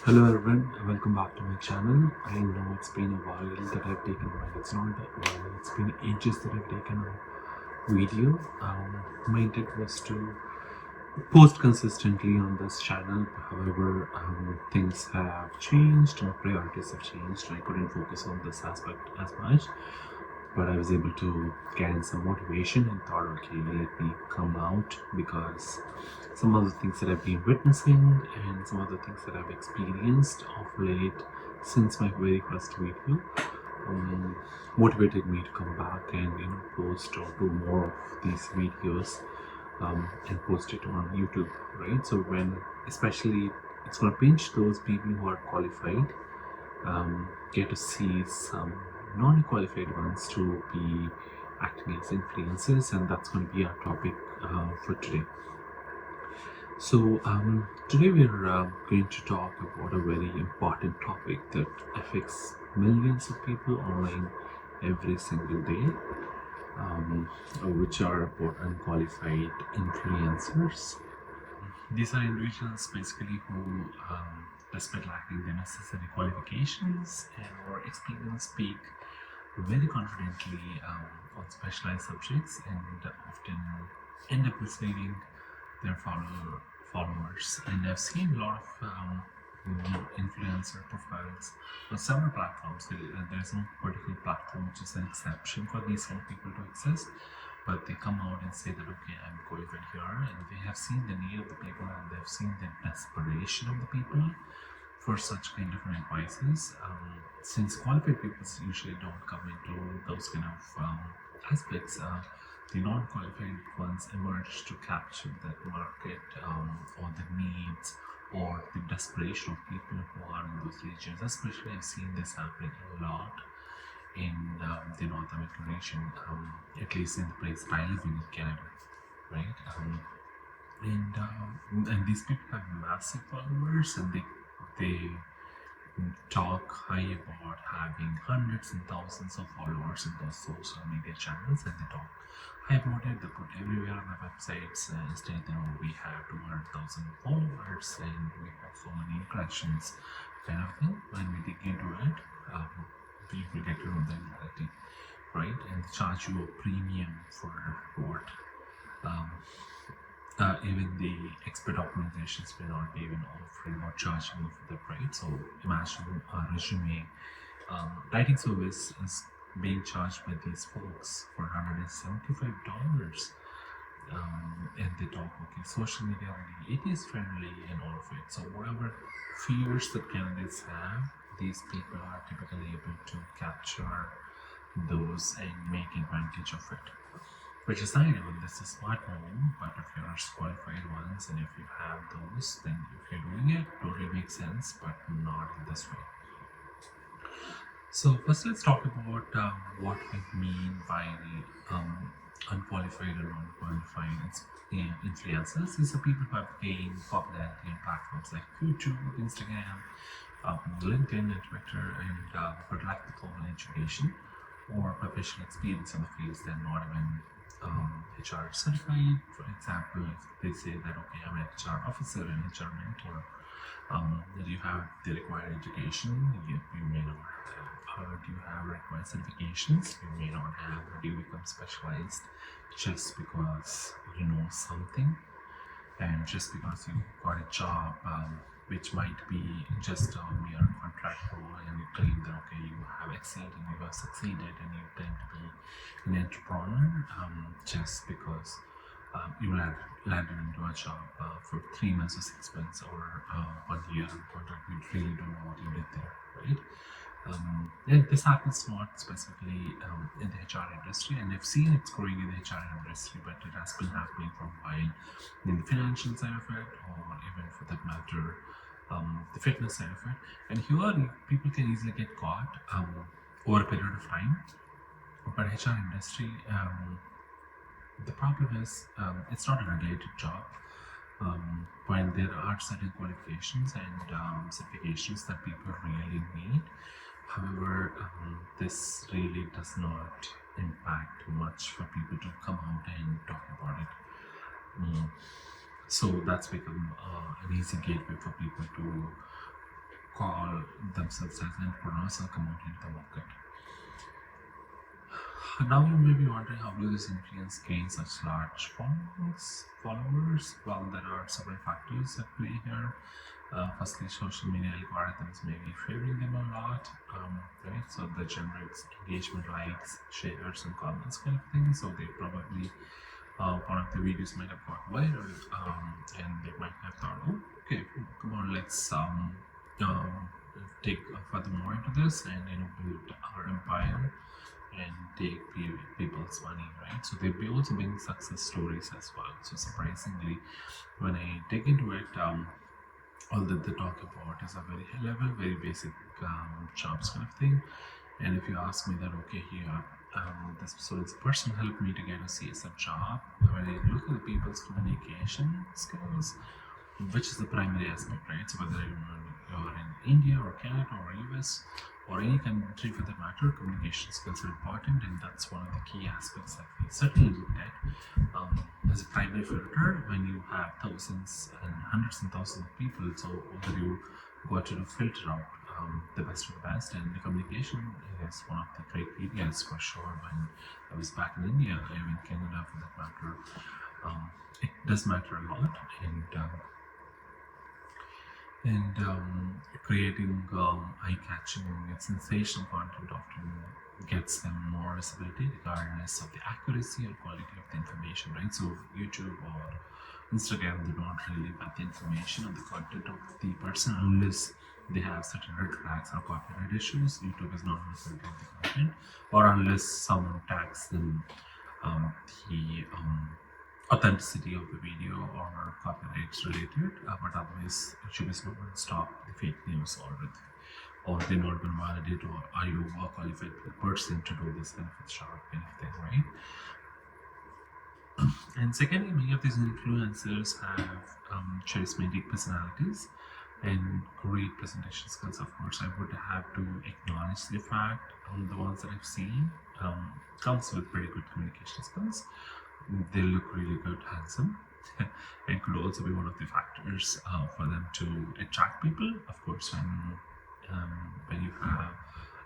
Hello everyone, welcome back to my channel. I know it's been a while that I've taken it's not a while, it's been ages that I've taken a video. My intent was to post consistently on this channel. However, things have changed, my priorities have changed. I couldn't focus on this aspect as much, but I was able to gain some motivation and thought, okay, let me come out because some of the things that I've been witnessing and some of the things that I've experienced of late since my very first video um, motivated me to come back and post or do more of these videos and post it on YouTube, right? So when especially it's going to pinch those people who are qualified, get to see some non-qualified ones to be acting as influencers, and that's going to be our topic for today. So today we're going to talk about a very important topic that affects millions of people online every single day, which are about unqualified influencers. These are individuals basically who, despite lacking the necessary qualifications and or experience, speak very confidently on specialized subjects and often end up misleading their followers. And I've seen a lot of influencer profiles on several platforms. There's no particular platform which is an exception for these kind of people to exist, but they come out and say that okay, I'm qualified here, and they have seen the need of the people and they've seen the desperation of the people for such kind of advices. Since qualified people usually don't come into those kind of aspects, the non-qualified ones emerge to capture that market, or the needs or the desperation of people who are in those regions. Especially, I've seen this happening a lot in the North American region, at least in the place that I live in Canada, right? And these people have massive followers, and they talk high about having hundreds and thousands of followers in those social media channels, and they talk high about it. They put everywhere on their websites and state that we have 200,000 followers and we have so many impressions, kind of thing. When we dig into it, we will get to know the reality, right? And charge you a premium for what? Um, even the expert organizations may not be even offering or charging you for that, right? So imagine a resume writing service is being charged by these folks for $175. And they talk, okay, social media only, it is friendly and all of it. So whatever fears that candidates have, these people are typically able to capture those and make advantage of it. Which is not even this is smart move, but if you're qualified ones and if you have those, then if you're doing it, totally makes sense, but not in this way. So first, let's talk about what we mean by unqualified and non-qualified influencers. These are people who have gained popularity on platforms like YouTube, Instagram, LinkedIn, and Twitter, and but lack the formal education or professional experience in the fields. They're not even HR certified. For example, if they say that okay, I'm an HR officer and HR mentor, that you have the required education, you may not have. Do you have required certifications? You may not have. Or do you become specialized just because you know something, and just because you got a job, which might be just a mere contract role, and you claim that okay, you have excelled and you have succeeded, and you claim to be an entrepreneur, just because you landed into a job for 3 months or 6 months or 1 year contract. We really don't know what you did there, right? And this happens not specifically in the HR industry, and I've seen it's growing in the HR industry, but it has been happening for a while in the financial side of it, or even for that matter, the fitness side of it. And here, people can easily get caught over a period of time. But HR industry, the problem is it's not a regulated job. While there are certain qualifications and certifications that people really need, however, this really does not impact much for people to come out and talk about it. So that's become an easy gateway for people to call themselves as entrepreneurs and come out into the market. Now you may be wondering, how do this influence gain such large followers? Well, there are several factors at play here. Firstly, social media algorithms may be favoring them a lot, right? So that generates engagement, likes, shares, and comments kind of thing. So they probably one of the videos might have got viral, and they might have thought, oh, okay, come on, let's take furthermore into this and build our empire and take people's money, right? So they've also been success stories as well. So surprisingly, when I dig into it, all that they talk about is a very high level, very basic jobs kind of thing. And if you ask me that, okay, here, this person helped me to get a CSM job, when I look at the people's communication skills, which is the primary aspect, right? So whether you're in India or Canada or US or any country for that matter, communication skills are important, and that's one of the key aspects that we certainly looked at as a primary filter when you have thousands and hundreds and thousands of people. So whether you got to filter out the best of the best, and the communication is one of the great areas for sure. When I was back in India, or even Canada for that matter, it does matter a lot, and creating eye-catching and sensational content often gets them more visibility regardless of the accuracy or quality of the information, right? So YouTube or Instagram, they don't really get the information or the content of the person unless they have certain red flags or copyright issues. YouTube is not filtering the content, or unless someone tags them the authenticity of the video or copyrights related, but otherwise YouTube is not going to stop the fake news, or they're not going to validate, or are you a qualified person to do this kind of job kind of thing, right? And secondly, many of these influencers have charismatic personalities and great presentation skills. Of course, I would have to acknowledge the fact the ones that I've seen comes with pretty good communication skills. They look really good, handsome. It could also be one of the factors for them to attract people. Of course, when you have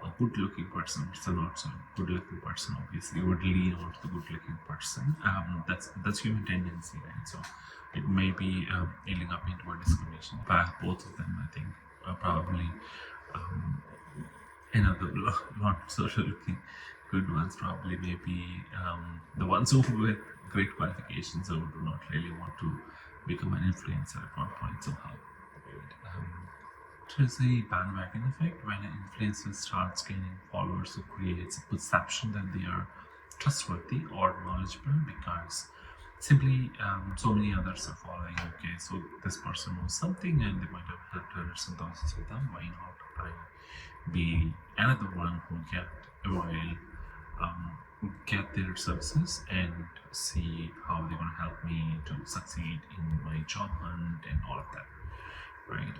a good-looking person, it's a not so good-looking person, obviously you would lean on to the good-looking person. That's human tendency, right? So it may be ailing up into a discrimination. But both of them, I think, are probably another not social looking good ones probably may be the ones who with great qualifications who do not really want to become an influencer at one point somehow. There's a bandwagon effect. When an influencer starts gaining followers, who creates a perception that they are trustworthy or knowledgeable because simply so many others are following. Okay, so this person knows something and they might have helped hundreds and thousands of them. Why not I be another one who get their services and see how they're going to help me to succeed in my job hunt and all of that, right?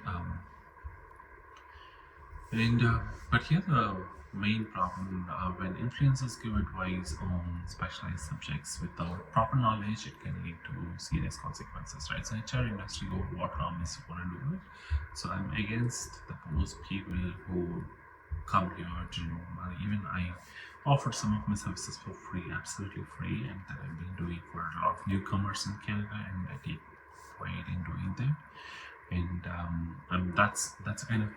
But here the main problem, when influencers give advice on specialized subjects without proper knowledge, it can lead to serious consequences, right? So HR industry, what harm is you want to do it? So I'm against those people who come here to know money. Even I offered some of my services for free, absolutely free, and that I've been doing for a lot of newcomers in Canada, and I take pride in doing that. And that's kind of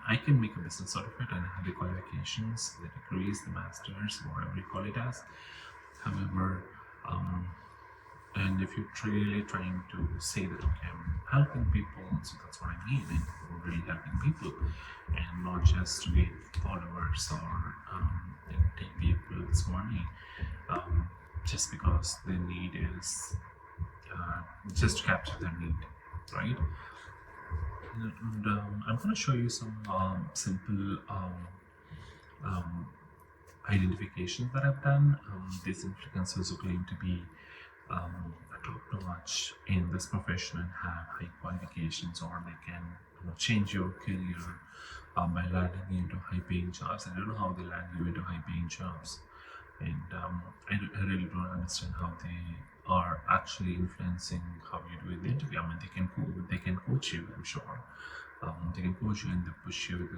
I can make a business out of it, and I have the qualifications, the degrees, the masters, whatever you call it as. However, and if you're really trying to say that okay, I'm helping people, so that's what I mean, and I'm really helping people, and not just to get followers or take people's money just because their need is just to capture their need, right? And I'm going to show you some simple identifications that I've done. These influencers who claim to be top notch in this profession and have high qualifications, or they can change your career by landing you into high paying jobs. I don't know how they land you into high paying jobs, and I really don't understand how they are actually influencing how you do in the interview. I mean, they can coach you, I'm sure, They can coach you and they push you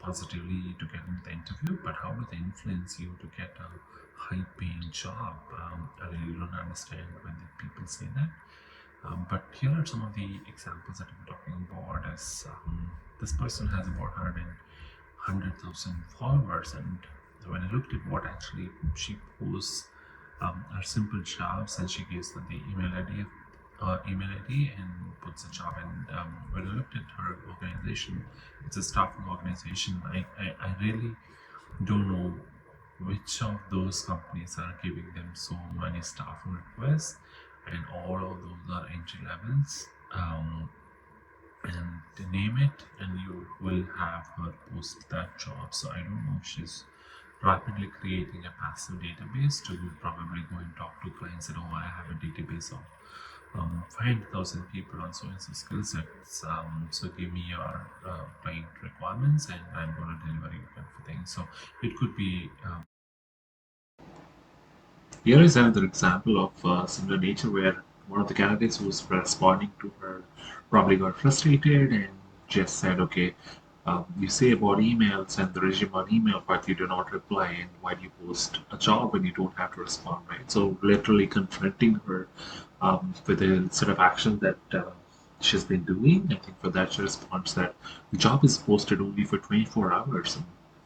positively to get into the interview, but how do they influence you to get a high-paying job? I really don't understand when the people say that. But here are some of the examples that I'm talking about. As this person has about 100,000 followers, and when I looked at what actually she posts are simple jobs, and she gives them the email ID and puts a job. And when I looked at her organization, it's a staffing organization. I really don't know which of those companies are giving them so many staffing requests, and all of those are entry levels. And name it, and you will have her post that job. So I don't know if she's rapidly creating a passive database to probably go and talk to clients and, oh, I have a database of 500,000 people on so and so skill sets. So give me your client requirements and I'm going to deliver you kind of thing. So it could be. Here is another example of similar nature where one of the candidates who was responding to her probably got frustrated and just said, okay, you say about emails and the resume on email, but you do not reply, and why do you post a job when you don't have to respond, right? So literally confronting her with a set of action that she's been doing. I think for that she responds that the job is posted only for 24 hours. And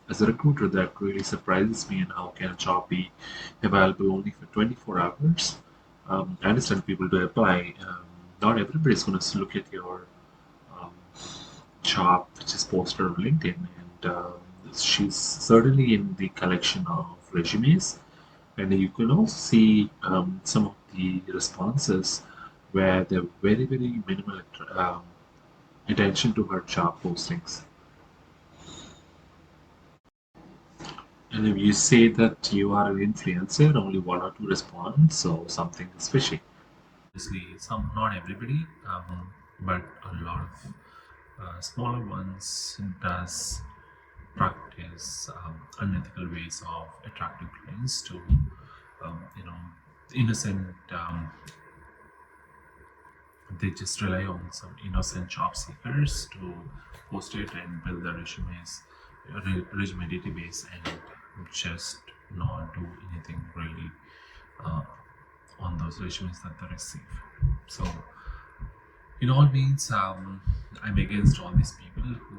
as a recruiter, that really surprises me. And how can a job be available only for 24 hours? I understand people do apply. Not everybody is going to look at your um, job which is posted on LinkedIn, and she's certainly in the collection of resumes. And you can also see some of the responses where they're very minimal attention to her job postings. And if you say that you are an influencer, only one or two respond, so something is fishy. Obviously, some not everybody, but a lot of smaller ones does practice unethical ways of attracting clients to, you know, innocent. They just rely on some innocent job seekers to post it and build the resume database, and just not do anything really uh, on those resumes that they receive. So in all means, I'm against all these people who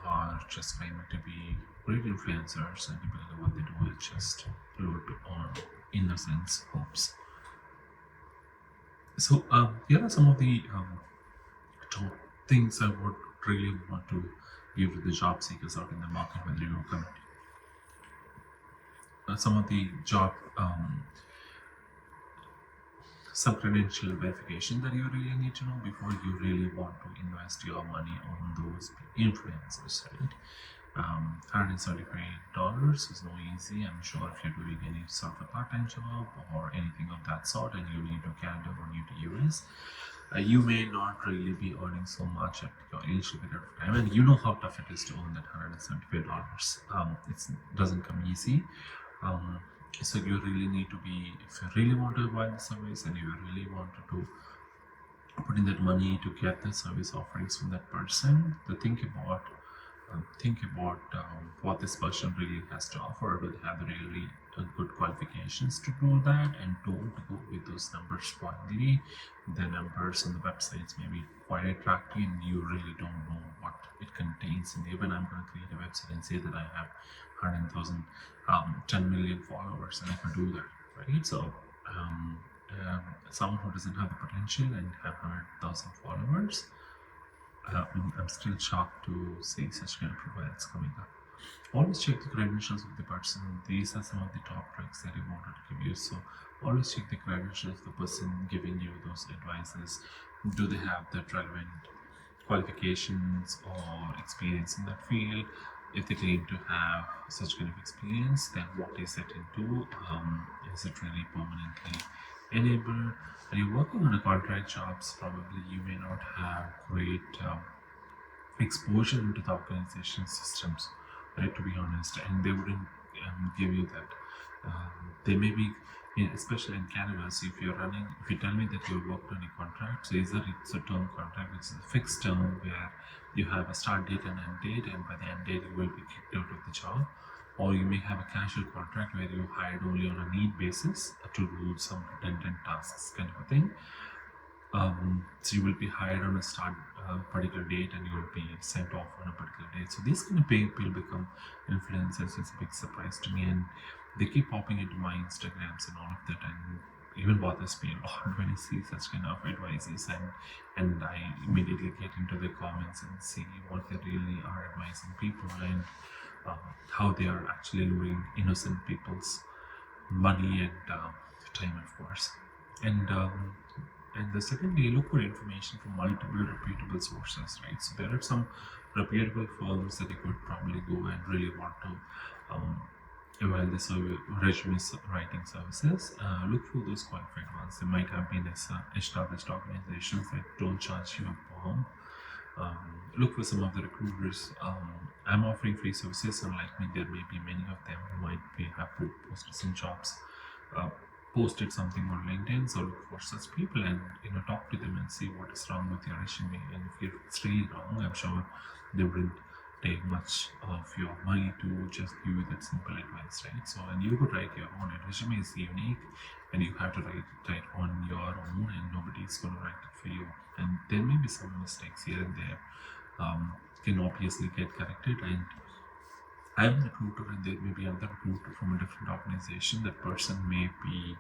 are just claiming to be great influencers, and typically what they do is just load on innocence hopes. So here are some of the top things I would really want to give to the job seekers out in the market when they do come. Some of the job some credential verification that you really need to know before you really want to invest your money on those influencers, right? $175 is no easy. I'm sure if you're doing any sort of a part-time job or anything of that sort and you're new to Canada or new to US, you may not really be earning so much at your initial period of time, and you know how tough it is to earn that $175. It doesn't come easy. Um, so you really need to be, if you really want to buy the service and you really wanted to put in that money to get the service offerings from that person, to think about what this person really has to offer. Do they have really good qualifications to do that? And don't go with those numbers blindly. The numbers on the websites may be quite attractive, and you really don't know what it contains. And even I'm going to create a website and say that I have 100,000, 10 million followers, and I can do that, right? So um, someone who doesn't have the potential and have 100,000 followers, I'm still shocked to see such kind of profiles coming up. Always check the credentials of the person. These are some of the top tricks that I wanted to give you. So always check the credentials of the person giving you those advices. Do they have that relevant qualifications or experience in that field? If they claim to have such kind of experience, then what is it into? Is it really permanently enabled? Are you working on a contract jobs? Probably you may not have great exposure into the organization systems, right? To be honest, and they wouldn't give you that They may be, especially in cannabis, if you tell me that you worked on a contract, so either it's a term contract, which is a fixed term where you have a start date and end date, and by the end date you will be kicked out of the job, or you may have a casual contract where you hired only on a need basis to do some redundant tasks, kind of a thing. So you will be hired on a start particular date and you will be sent off on a particular date. So these kind of people become influencers. It's a big surprise to me, and they keep popping into my Instagrams and all of that, and even bothers me a lot when I see such kind of advices, and I immediately get into the comments and see what they really are advising people, and how they are actually luring innocent people's money and time, of course. And the secondly, look for information from multiple reputable sources, right? So there are some reputable firms that you could probably go and really want to avail the resume writing services. Look for those qualified ones. They might have been established organizations that don't charge you a bomb. Look for some of the recruiters. I'm offering free services, and like me, there may be many of them who might have posted some jobs, posted something on LinkedIn. So look for such people and talk to them and see what is wrong with your resume. And if it's really wrong, I'm sure they wouldn't take much of your money to just give you that simple advice, right? So, and you could write your own. A resume is unique, and you have to write on your own, and nobody's going to write it for you. And there may be some mistakes here and there, can obviously get corrected. And I'm a recruiter, and there may be another recruiter from a different organization. That person may be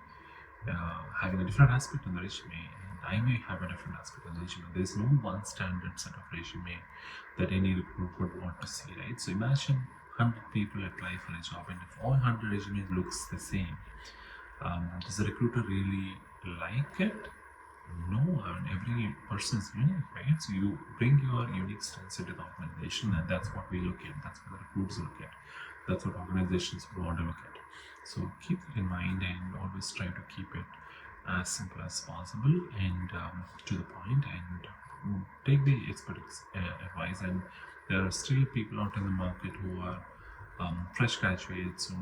having a different aspect on the resume, and I may have a different aspect on the resume. There's no one standard set of resume that any recruiter would want to see, right? So imagine 100 people apply for a job, and if all 100 resumes looks the same, does the recruiter really like it? No, I mean, every person is unique, right? So you bring your unique strengths into the organization, and that's what we look at. That's what the recruiters look at. That's what organizations would want to look at. So keep it in mind and always try to keep it as simple as possible and to the point, and take the expert advice. And there are still people out in the market who are fresh graduates who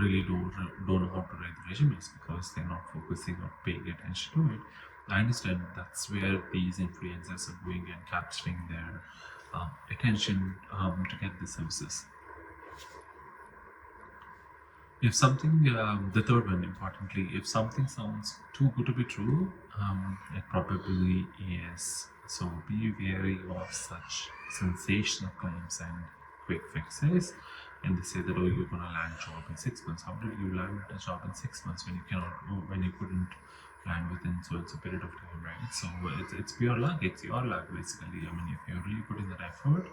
really don't know how to write the resumes because they're not focusing or paying attention to it. I understand that's where these influencers are going and capturing their attention to get the services. If something, the third one, importantly, if something sounds too good to be true, it probably is. So be wary of such sensational claims and quick fixes. And they say that, oh, you're going to land a job in 6 months. How did you land a job in 6 months when you couldn't land within so it's a period of time, right? So it's pure luck. It's your luck, basically. I mean, if you're really putting that effort,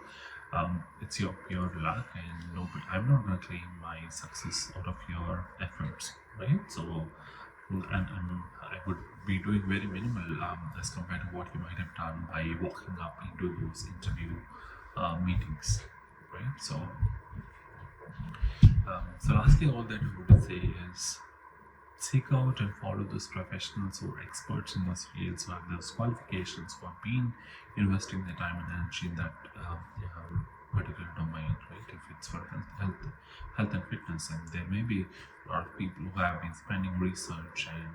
it's your pure luck, and no, but I'm not going to claim my success out of your efforts, right? So, I would be doing very minimal as compared to what you might have done by walking up into those interview meetings, right? So lastly, all that I would say is seek out and follow those professionals who are experts in those fields, who have those qualifications, who have been investing their time and energy in that particular domain, right? If it's for health and fitness, and there may be a lot of people who have been spending research and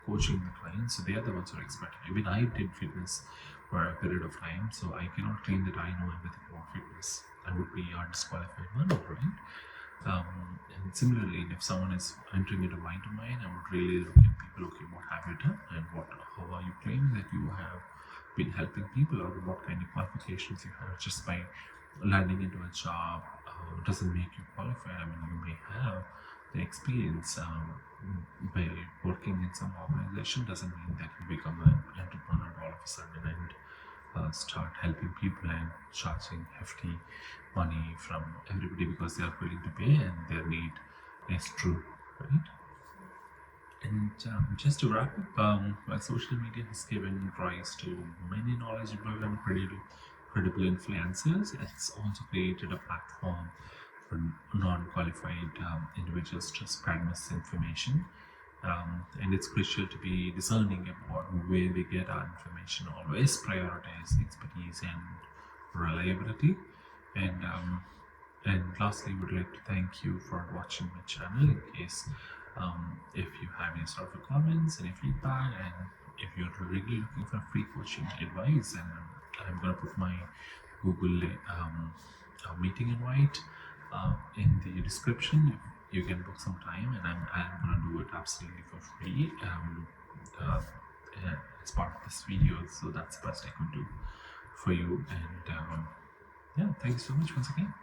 coaching the clients, so they are the ones who are expert. Even I did fitness for a period of time, so I cannot claim that I know everything about fitness. I would be a disqualified one, right? And similarly, if someone is entering into my domain, I would really look at people. Okay, what have you done, and how are you claiming that you have been helping people, or what kind of qualifications you have? Just by landing into a job doesn't make you qualified. I mean, you may have the experience by working in some organization doesn't mean that you become an entrepreneur all of a sudden and start helping people and charging hefty money from everybody because they are willing to pay and their need is true, right? And just to wrap up, while social media has given rise to many knowledgeable and credible influencers, it's also created a platform for non-qualified individuals to spread misinformation. And it's crucial to be discerning about where we get our information. Always prioritize expertise and reliability. And And lastly, would like to thank you for watching my channel. In case if you have any sort of comments, any feedback, and if you're really looking for free coaching advice, and I'm going to put my Google meeting invite in the description. You can book some time, and I'm going to do it absolutely for free uh, as part of this video. So that's the best I could do for you. And yeah, thank you so much once again.